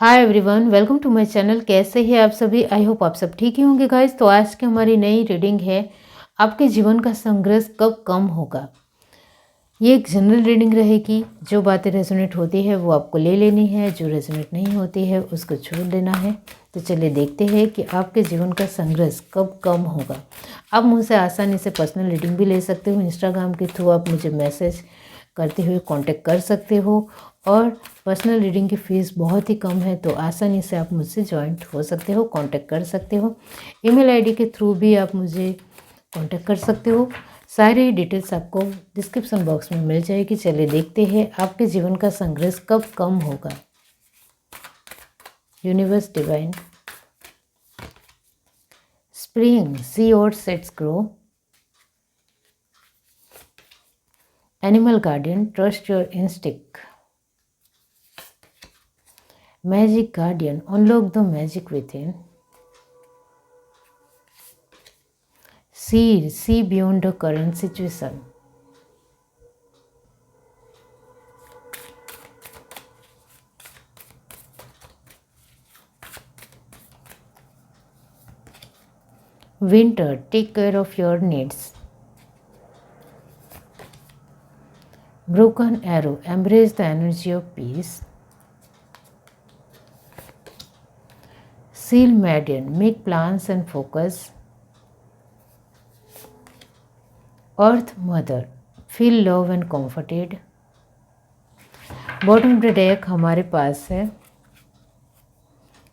Hi everyone, welcome to my channel. कैसे हैं आप सभी? आई होप आप सब ठीक ही होंगे गाइस। तो आज की हमारी नई रीडिंग है, आपके जीवन का संघर्ष कब कम होगा। ये एक जनरल रीडिंग रहेगी। जो बातें रेजोनेट होती है वो आपको ले लेनी है, जो रेजोनेट नहीं होती है उसको छोड़ देना है। तो चलिए देखते हैं कि आपके जीवन का संघर्ष कब कम होगा। आप मुझसे आसानी से पर्सनल रीडिंग भी ले सकते हो। इंस्टाग्राम के थ्रू आप मुझे मैसेज करते हुए कांटेक्ट कर सकते हो और पर्सनल रीडिंग की फ़ीस बहुत ही कम है, तो आसानी से आप मुझसे ज्वाइंट हो सकते हो, कांटेक्ट कर सकते हो। ईमेल आईडी के थ्रू भी आप मुझे कांटेक्ट कर सकते हो। सारी डिटेल्स आपको डिस्क्रिप्शन बॉक्स में मिल जाएगी। चलिए देखते हैं आपके जीवन का संघर्ष कब कम होगा। यूनिवर्स डिवाइन, स्प्रिंग सी और sets grow, animal guardian trust your instinct, magic guardian unlock the magic with in, see beyond the current situation, winter take care of your needs, broken arrow embrace the energy of peace, seal maiden make plans and focus, earth mother feel love and comforted। Bottom of the deck हमारे पास है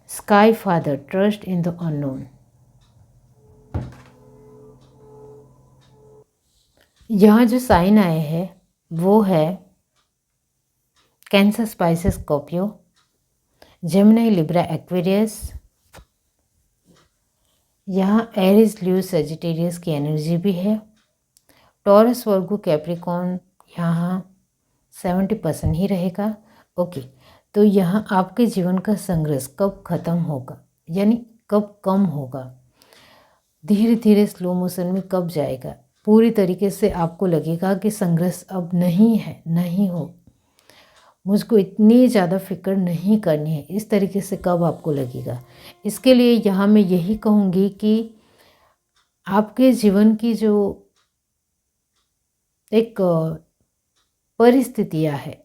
sky father trust in the unknown. यहाँ जो sign आए हैं वो है cancer spices Scorpio, Gemini Libra Aquarius. यहाँ Eris ल्यू Sagittarius की एनर्जी भी है। टॉरस वर्गो कैप्रिकॉन यहाँ 70% ही रहेगा। ओके, तो यहाँ आपके जीवन का संघर्ष कब ख़त्म होगा, यानी कब कम होगा, धीरे धीरे स्लो मोशन में कब जाएगा। पूरी तरीके से आपको लगेगा कि संघर्ष अब नहीं है, नहीं हो, मुझको इतनी ज़्यादा फिक्र नहीं करनी है, इस तरीके से कब आपको लगेगा। इसके लिए यहाँ मैं यही कहूँगी कि आपके जीवन की जो एक परिस्थितियाँ है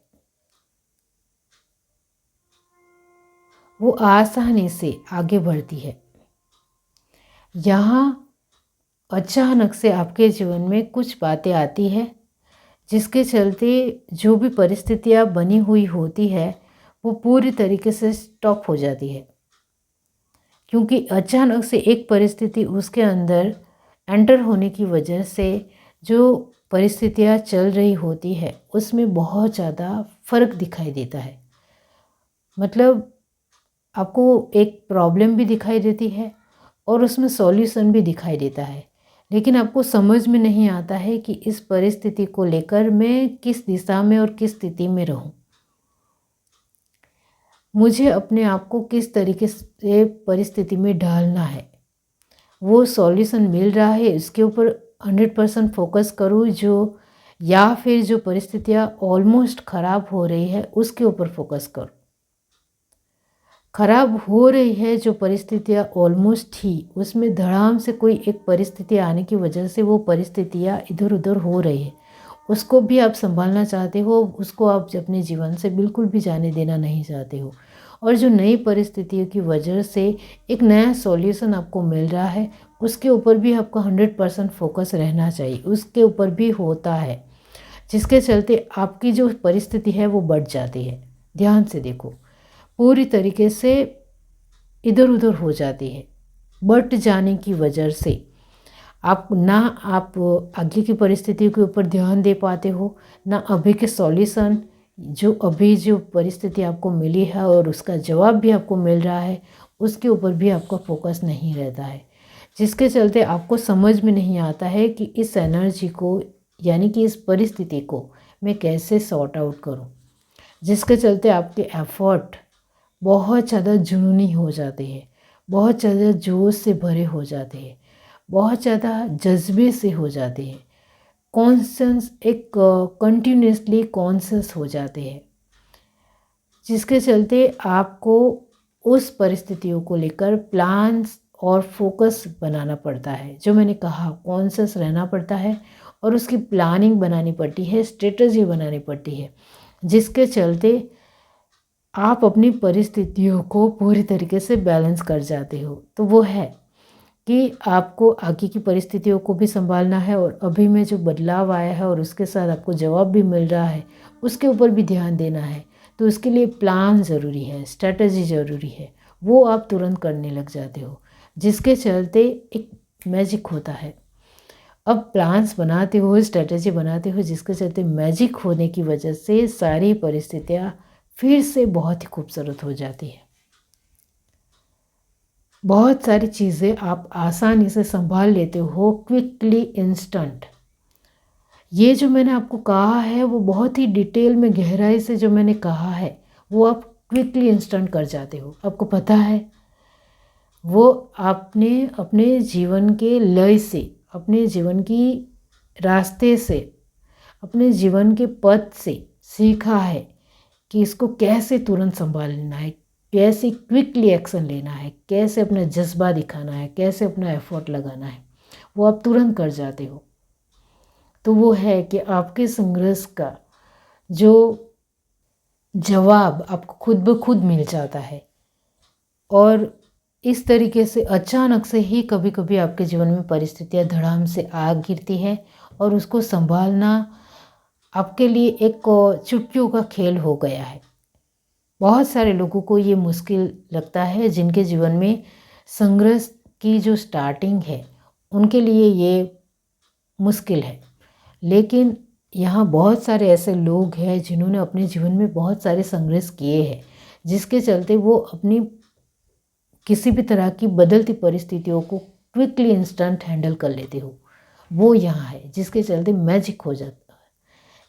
वो आसानी से आगे बढ़ती है। यहाँ अचानक से आपके जीवन में कुछ बातें आती है जिसके चलते जो भी परिस्थितियाँ बनी हुई होती है वो पूरी तरीके से स्टॉप हो जाती है, क्योंकि अचानक से एक परिस्थिति उसके अंदर एंटर होने की वजह से जो परिस्थितियाँ चल रही होती है उसमें बहुत ज़्यादा फ़र्क दिखाई देता है। मतलब आपको एक प्रॉब्लम भी दिखाई देती है और उसमें सॉल्यूशन भी दिखाई देता है, लेकिन आपको समझ में नहीं आता है कि इस परिस्थिति को लेकर मैं किस दिशा में और किस स्थिति में रहूं, मुझे अपने आप को किस तरीके से परिस्थिति में ढालना है। वो सॉल्यूशन मिल रहा है इसके ऊपर 100% फोकस करूँ जो, या फिर जो परिस्थितियाँ ऑलमोस्ट ख़राब हो रही है उसके ऊपर फोकस करूँ। खराब हो रही है जो परिस्थितियाँ ऑलमोस्ट थी उसमें धड़ाम से कोई एक परिस्थिति आने की वजह से वो परिस्थितियाँ इधर उधर हो रही है, उसको भी आप संभालना चाहते हो, उसको आप अपने जीवन से बिल्कुल भी जाने देना नहीं चाहते हो। और जो नई परिस्थितियों की वजह से एक नया सॉल्यूशन आपको मिल रहा है उसके ऊपर भी आपका 100% फोकस रहना चाहिए, उसके ऊपर भी होता है, जिसके चलते आपकी जो परिस्थिति है वो बढ़ जाती है। ध्यान से देखो, पूरी तरीके से इधर उधर हो जाती है। बढ़ जाने की वजह से आप आगे की परिस्थितियों के ऊपर ध्यान दे पाते हो, ना अभी के सॉल्यूशन, जो अभी जो परिस्थिति आपको मिली है और उसका जवाब भी आपको मिल रहा है उसके ऊपर भी आपका फोकस नहीं रहता है, जिसके चलते आपको समझ में नहीं आता है कि इस एनर्जी को, यानी कि इस परिस्थिति को मैं कैसे सॉर्ट आउट करूं, जिसके चलते आपके एफर्ट बहुत ज़्यादा जुनूनी हो जाते हैं, बहुत ज़्यादा जोश से भरे हो जाते हैं, बहुत ज़्यादा जज्बे से हो जाते हैं, कॉन्शंस एक कंटिन्यूसली कॉन्शस हो जाते हैं, जिसके चलते आपको उस परिस्थितियों को लेकर प्लान्स और फोकस बनाना पड़ता है। जो मैंने कहा, कॉन्शियस रहना पड़ता है और उसकी प्लानिंग बनानी पड़ती है, स्ट्रेटजी बनानी पड़ती है, जिसके चलते आप अपनी परिस्थितियों को पूरी तरीके से बैलेंस कर जाते हो। तो वो है कि आपको आगे की परिस्थितियों को भी संभालना है और अभी में जो बदलाव आया है और उसके साथ आपको जवाब भी मिल रहा है, उसके ऊपर भी ध्यान देना है। तो उसके लिए प्लान ज़रूरी है, स्ट्रेटजी ज़रूरी है, वो आप तुरंत करने लग जाते हो, जिसके चलते एक मैजिक होता है। अब प्लान्स बनाते हो, स्ट्रेटजी बनाते हो, जिसके चलते मैजिक होने की वजह से सारी परिस्थितियाँ फिर से बहुत ही खूबसूरत हो जाती है। बहुत सारी चीज़ें आप आसानी से संभाल लेते हो, क्विकली, इंस्टेंट। ये जो मैंने आपको कहा है वो बहुत ही डिटेल में, गहराई से जो मैंने कहा है वो आप क्विकली, इंस्टेंट कर जाते हो। आपको पता है वो आपने अपने जीवन के लय से, अपने जीवन की रास्ते से, अपने जीवन के पथ से सीखा है कि इसको कैसे तुरंत संभालना है, कैसे क्विकली एक्शन लेना है, कैसे अपना जज्बा दिखाना है, कैसे अपना एफर्ट लगाना है, वो आप तुरंत कर जाते हो। तो वो है कि आपके संघर्ष का जो जवाब आपको खुद ब खुद मिल जाता है। और इस तरीके से अचानक से ही कभी कभी आपके जीवन में परिस्थितियाँ धड़ाम से आ गिरती हैं और उसको संभालना आपके लिए एक चुटकियों का खेल हो गया है। बहुत सारे लोगों को ये मुश्किल लगता है, जिनके जीवन में संघर्ष की जो स्टार्टिंग है उनके लिए ये मुश्किल है। लेकिन यहाँ बहुत सारे ऐसे लोग हैं जिन्होंने अपने जीवन में बहुत सारे संघर्ष किए हैं, जिसके चलते वो अपनी किसी भी तरह की बदलती परिस्थितियों को क्विकली, इंस्टेंट हैंडल कर लेते हो। वो यहाँ है, जिसके चलते मैजिक हो जाता है,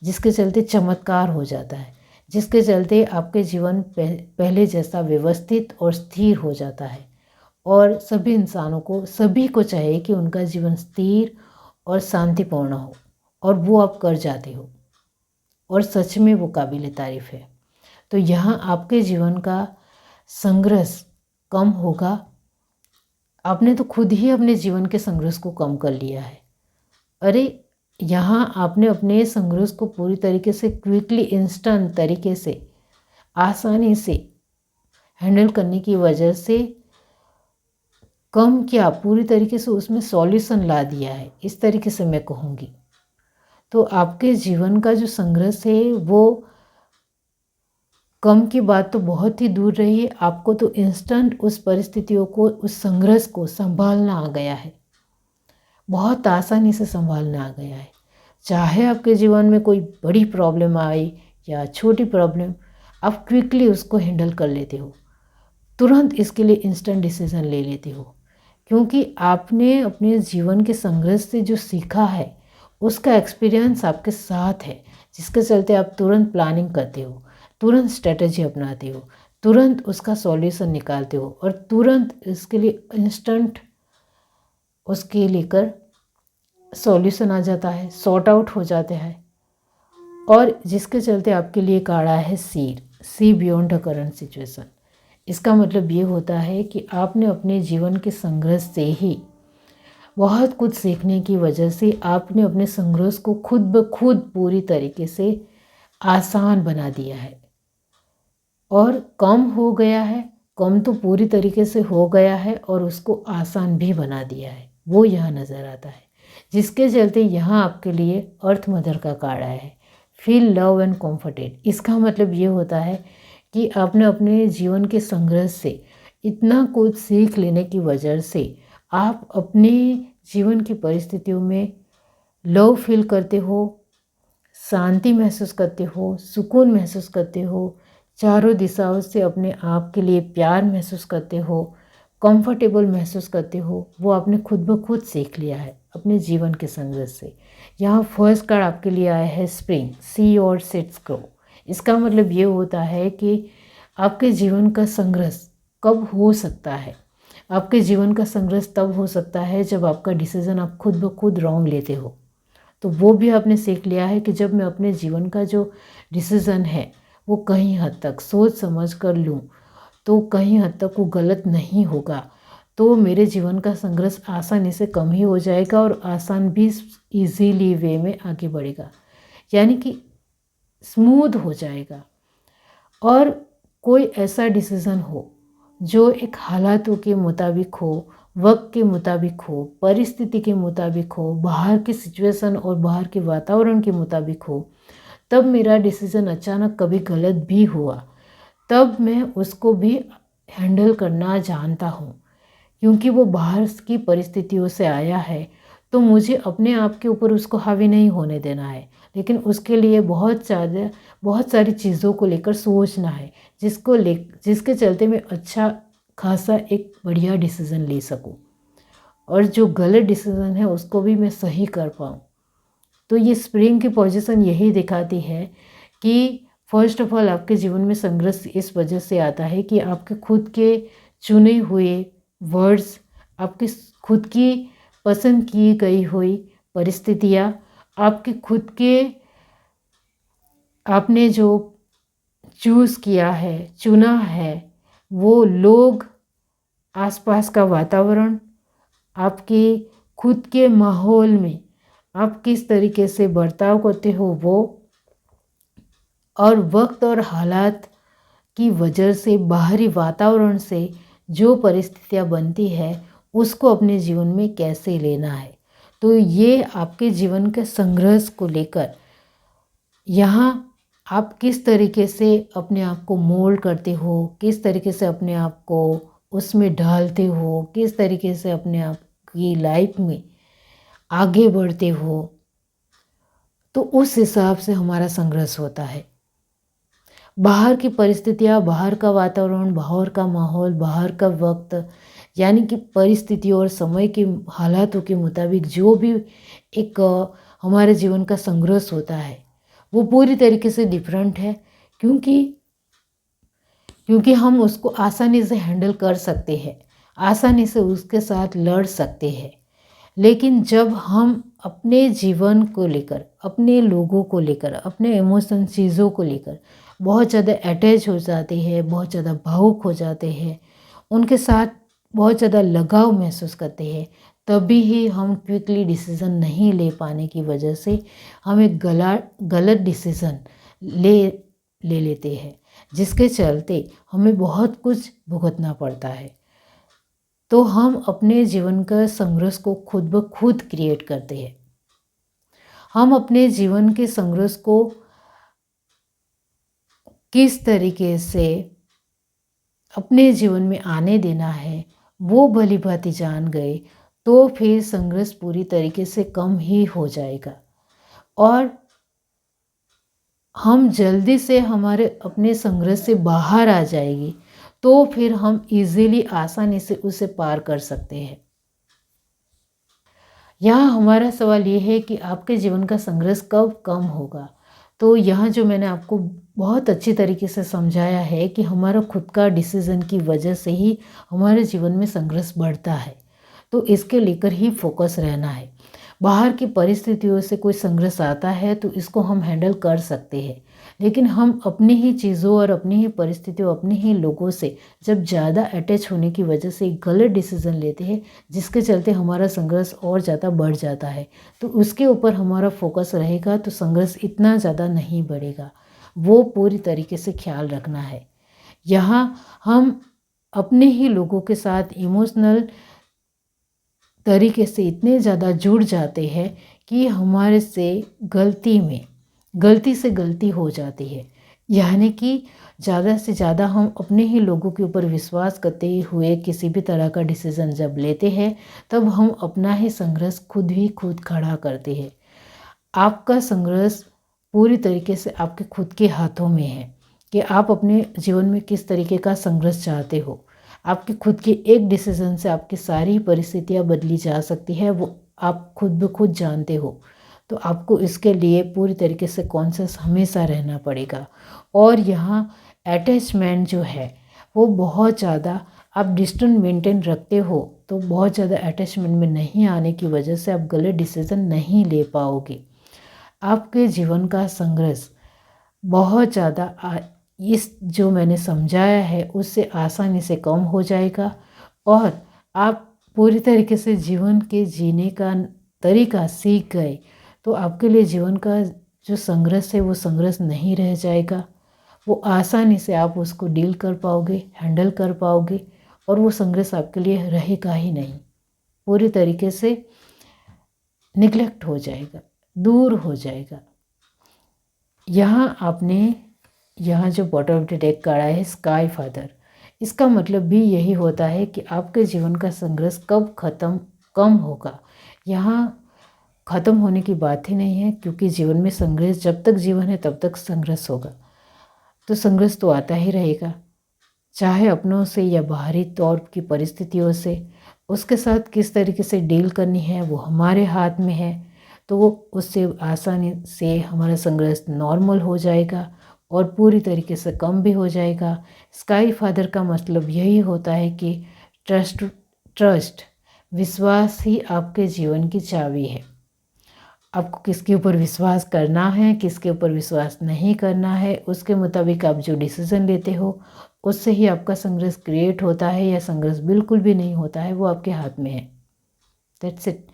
जिसके चलते चमत्कार हो जाता है, जिसके चलते आपके जीवन पहले जैसा व्यवस्थित और स्थिर हो जाता है। और सभी इंसानों को, सभी को चाहिए कि उनका जीवन स्थिर और शांतिपूर्ण हो, और वो आप कर जाते हो, और सच में वो काबिल तारीफ़ है। तो यहाँ आपके जीवन का संघर्ष कम होगा। आपने तो खुद ही अपने जीवन के संघर्ष को कम कर लिया है। अरे यहाँ आपने अपने संघर्ष को पूरी तरीके से क्विकली, इंस्टेंट तरीके से, आसानी से हैंडल करने की वजह से कम क्या, पूरी तरीके से उसमें सॉल्यूशन ला दिया है, इस तरीके से मैं कहूँगी। तो आपके जीवन का जो संघर्ष है वो कम की बात तो बहुत ही दूर रही है, आपको तो इंस्टेंट उस परिस्थितियों को, उस संघर्ष को संभालना आ गया है, बहुत आसानी से संभालना आ गया है। चाहे आपके जीवन में कोई बड़ी प्रॉब्लम आए या छोटी प्रॉब्लम, आप क्विकली उसको हैंडल कर लेते हो, तुरंत इसके लिए इंस्टेंट डिसीजन ले लेते हो, क्योंकि आपने अपने जीवन के संघर्ष से जो सीखा है उसका एक्सपीरियंस आपके साथ है, जिसके चलते आप तुरंत प्लानिंग करते हो, तुरंत स्ट्रेटजी अपनाते हो, तुरंत उसका सॉल्यूशन निकालते हो, और तुरंत इसके लिए इंस्टेंट उसके लेकर सॉल्यूशन आ जाता है, सॉर्ट आउट हो जाते हैं। और जिसके चलते आपके लिए काढ़ा है see beyond the current situation. इसका मतलब ये होता है कि आपने अपने जीवन के संघर्ष से ही बहुत कुछ सीखने की वजह से आपने अपने संघर्ष को खुद ब खुद पूरी तरीके से आसान बना दिया है, और कम हो गया है, कम तो पूरी तरीके से हो गया है, और उसको आसान भी बना दिया है। वो यहाँ नज़र आता है, जिसके चलते यहाँ आपके लिए अर्थ मदर का काढ़ा है, फील लव एंड कॉम्फर्टेड। इसका मतलब ये होता है कि आपने अपने जीवन के संघर्ष से इतना कुछ सीख लेने की वजह से आप अपने जीवन की परिस्थितियों में लव फील करते हो, शांति महसूस करते हो, सुकून महसूस करते हो, चारों दिशाओं से अपने आप के लिए प्यार महसूस करते हो, कंफर्टेबल महसूस करते हो। वो आपने खुद ब खुद सीख लिया है अपने जीवन के संघर्ष से। यहाँ फर्स्ट कार्ड आपके लिए आया है स्प्रिंग, सी और सीड्स ग्रो। इसका मतलब ये होता है कि आपके जीवन का संघर्ष कब हो सकता है। आपके जीवन का संघर्ष तब हो सकता है जब आपका डिसीज़न आप खुद ब खुद रॉन्ग लेते हो। तो वो भी आपने सीख लिया है कि जब मैं अपने जीवन का जो डिसीज़न है वो कहीं हद तक सोच समझ कर लूँ तो कहीं हद तक वो गलत नहीं होगा, तो मेरे जीवन का संघर्ष आसानी से कम ही हो जाएगा और आसान भी इजीली वे में आगे बढ़ेगा, यानी कि स्मूथ हो जाएगा। और कोई ऐसा डिसीज़न हो जो एक हालातों के मुताबिक हो, वक्त के मुताबिक हो, परिस्थिति के मुताबिक हो, बाहर की सिचुएशन और बाहर के वातावरण के मुताबिक हो, तब मेरा डिसीज़न अचानक कभी गलत भी हुआ, तब मैं उसको भी हैंडल करना जानता हूँ, क्योंकि वो बाहर की परिस्थितियों से आया है। तो मुझे अपने आप के ऊपर उसको हावी नहीं होने देना है, लेकिन उसके लिए बहुत सारी चीज़ों को लेकर सोचना है, जिसके चलते मैं अच्छा खासा एक बढ़िया डिसीज़न ले सकूं और जो गलत डिसीज़न है उसको भी मैं सही कर पाऊँ। तो ये स्प्रिंग की पोजीशन यही दिखाती है कि फर्स्ट ऑफ ऑल आपके जीवन में संघर्ष इस वजह से आता है कि आपके खुद के चुने हुए वर्ड्स, आपकी खुद की पसंद की गई हुई परिस्थितियाँ, आपके खुद के आपने जो चूज़ किया है, चुना है, वो लोग, आसपास का वातावरण, आपके खुद के माहौल में आप किस तरीके से बर्ताव करते हो वो, और वक्त और हालात की वजह से बाहरी वातावरण से जो परिस्थितियाँ बनती है उसको अपने जीवन में कैसे लेना है। तो ये आपके जीवन के संघर्ष को लेकर यहाँ आप किस तरीके से अपने आप को मोल्ड करते हो, किस तरीके से अपने आप को उसमें ढालते हो, किस तरीके से अपने आप की लाइफ में आगे बढ़ते हो, तो उस हिसाब से हमारा संघर्ष होता है। बाहर की परिस्थितियाँ, बाहर का वातावरण, बाहर का माहौल, बाहर का वक्त, यानी कि परिस्थितियों और समय के हालातों के मुताबिक जो भी एक हमारे जीवन का संघर्ष होता है वो पूरी तरीके से डिफरेंट है, क्योंकि हम उसको आसानी से हैंडल कर सकते हैं, आसानी से उसके साथ लड़ सकते हैं। लेकिन जब हम अपने जीवन को लेकर, अपने लोगों को लेकर, अपने इमोशन चीज़ों को लेकर बहुत ज़्यादा अटैच हो जाते हैं, बहुत ज़्यादा भावुक हो जाते हैं, उनके साथ बहुत ज़्यादा लगाव महसूस करते हैं, तभी ही हम क्विकली डिसीज़न नहीं ले पाने की वजह से हम एक गलत डिसीज़न ले लेते हैं, जिसके चलते हमें बहुत कुछ भुगतना पड़ता है। तो हम अपने जीवन का संघर्ष को खुद ब खुद क्रिएट करते हैं। हम अपने जीवन के संघर्ष को किस तरीके से अपने जीवन में आने देना है वो भली भांति जान गए तो फिर संघर्ष पूरी तरीके से कम ही हो जाएगा और हम जल्दी से हमारे अपने संघर्ष से बाहर आ जाएगी, तो फिर हम इजीली आसानी से उसे पार कर सकते हैं। यहाँ हमारा सवाल ये है कि आपके जीवन का संघर्ष कब कम होगा। तो यहाँ जो मैंने आपको बहुत अच्छी तरीके से समझाया है कि हमारा खुद का डिसीज़न की वजह से ही हमारे जीवन में संघर्ष बढ़ता है, तो इसके लेकर ही फोकस रहना है। बाहर की परिस्थितियों से कोई संघर्ष आता है तो इसको हम हैंडल कर सकते हैं, लेकिन हम अपनी ही चीज़ों और अपनी ही परिस्थितियों, अपने ही लोगों से जब ज़्यादा अटैच होने की वजह से एक गलत डिसीज़न लेते हैं, जिसके चलते हमारा संघर्ष और ज़्यादा बढ़ जाता है, तो उसके ऊपर हमारा फोकस रहेगा तो संघर्ष इतना ज़्यादा नहीं बढ़ेगा। वो पूरी तरीके से ख्याल रखना है। यहाँ हम अपने ही लोगों के साथ इमोशनल तरीके से इतने ज़्यादा जुड़ जाते हैं कि हमारे से गलती से गलती हो जाती है, यानी कि ज़्यादा से ज़्यादा हम अपने ही लोगों के ऊपर विश्वास करते हुए किसी भी तरह का डिसीज़न जब लेते हैं, तब हम अपना ही संघर्ष खुद खड़ा करते हैं। आपका संघर्ष पूरी तरीके से आपके खुद के हाथों में है कि आप अपने जीवन में किस तरीके का संघर्ष चाहते हो। आपके खुद के एक डिसीज़न से आपकी सारी परिस्थितियाँ बदली जा सकती है, वो आप खुद ब खुद जानते हो। तो आपको इसके लिए पूरी तरीके से कॉन्शियस हमेशा रहना पड़ेगा। और यहाँ अटैचमेंट जो है वो बहुत ज़्यादा आप डिस्टेंस मेंटेन रखते हो, तो बहुत ज़्यादा अटैचमेंट में नहीं आने की वजह से आप गलत डिसीज़न नहीं ले पाओगे। आपके जीवन का संघर्ष बहुत ज़्यादा इस जो मैंने समझाया है उससे आसानी से कम हो जाएगा और आप पूरी तरीके से जीवन के जीने का तरीका सीख गए तो आपके लिए जीवन का जो संघर्ष है वो संघर्ष नहीं रह जाएगा। वो आसानी से आप उसको डील कर पाओगे, हैंडल कर पाओगे और वो संघर्ष आपके लिए रहेगा ही नहीं, पूरी तरीके से निगलेक्ट हो जाएगा, दूर हो जाएगा। यहाँ जो bottom of the deck card है स्काई फादर, इसका मतलब भी यही होता है कि आपके जीवन का संघर्ष कब कम होगा। यहाँ ख़त्म होने की बात ही नहीं है, क्योंकि जीवन में संघर्ष, जब तक जीवन है तब तक संघर्ष होगा। तो संघर्ष तो आता ही रहेगा, चाहे अपनों से या बाहरी तौर की परिस्थितियों से। उसके साथ किस तरीके से डील करनी है वो हमारे हाथ में है। तो वो उससे आसानी से हमारा संघर्ष नॉर्मल हो जाएगा और पूरी तरीके से कम भी हो जाएगा। स्काई फादर का मतलब यही होता है कि ट्रस्ट विश्वास ही आपके जीवन की चाबी है। आपको किसके ऊपर विश्वास करना है, किसके ऊपर विश्वास नहीं करना है, उसके मुताबिक आप जो डिसीज़न लेते हो उससे ही आपका संघर्ष क्रिएट होता है या संघर्ष बिल्कुल भी नहीं होता है, वो आपके हाथ में है। That's it.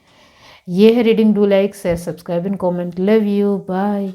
ये है reading. Do like, share, subscribe and comment. Love you, bye.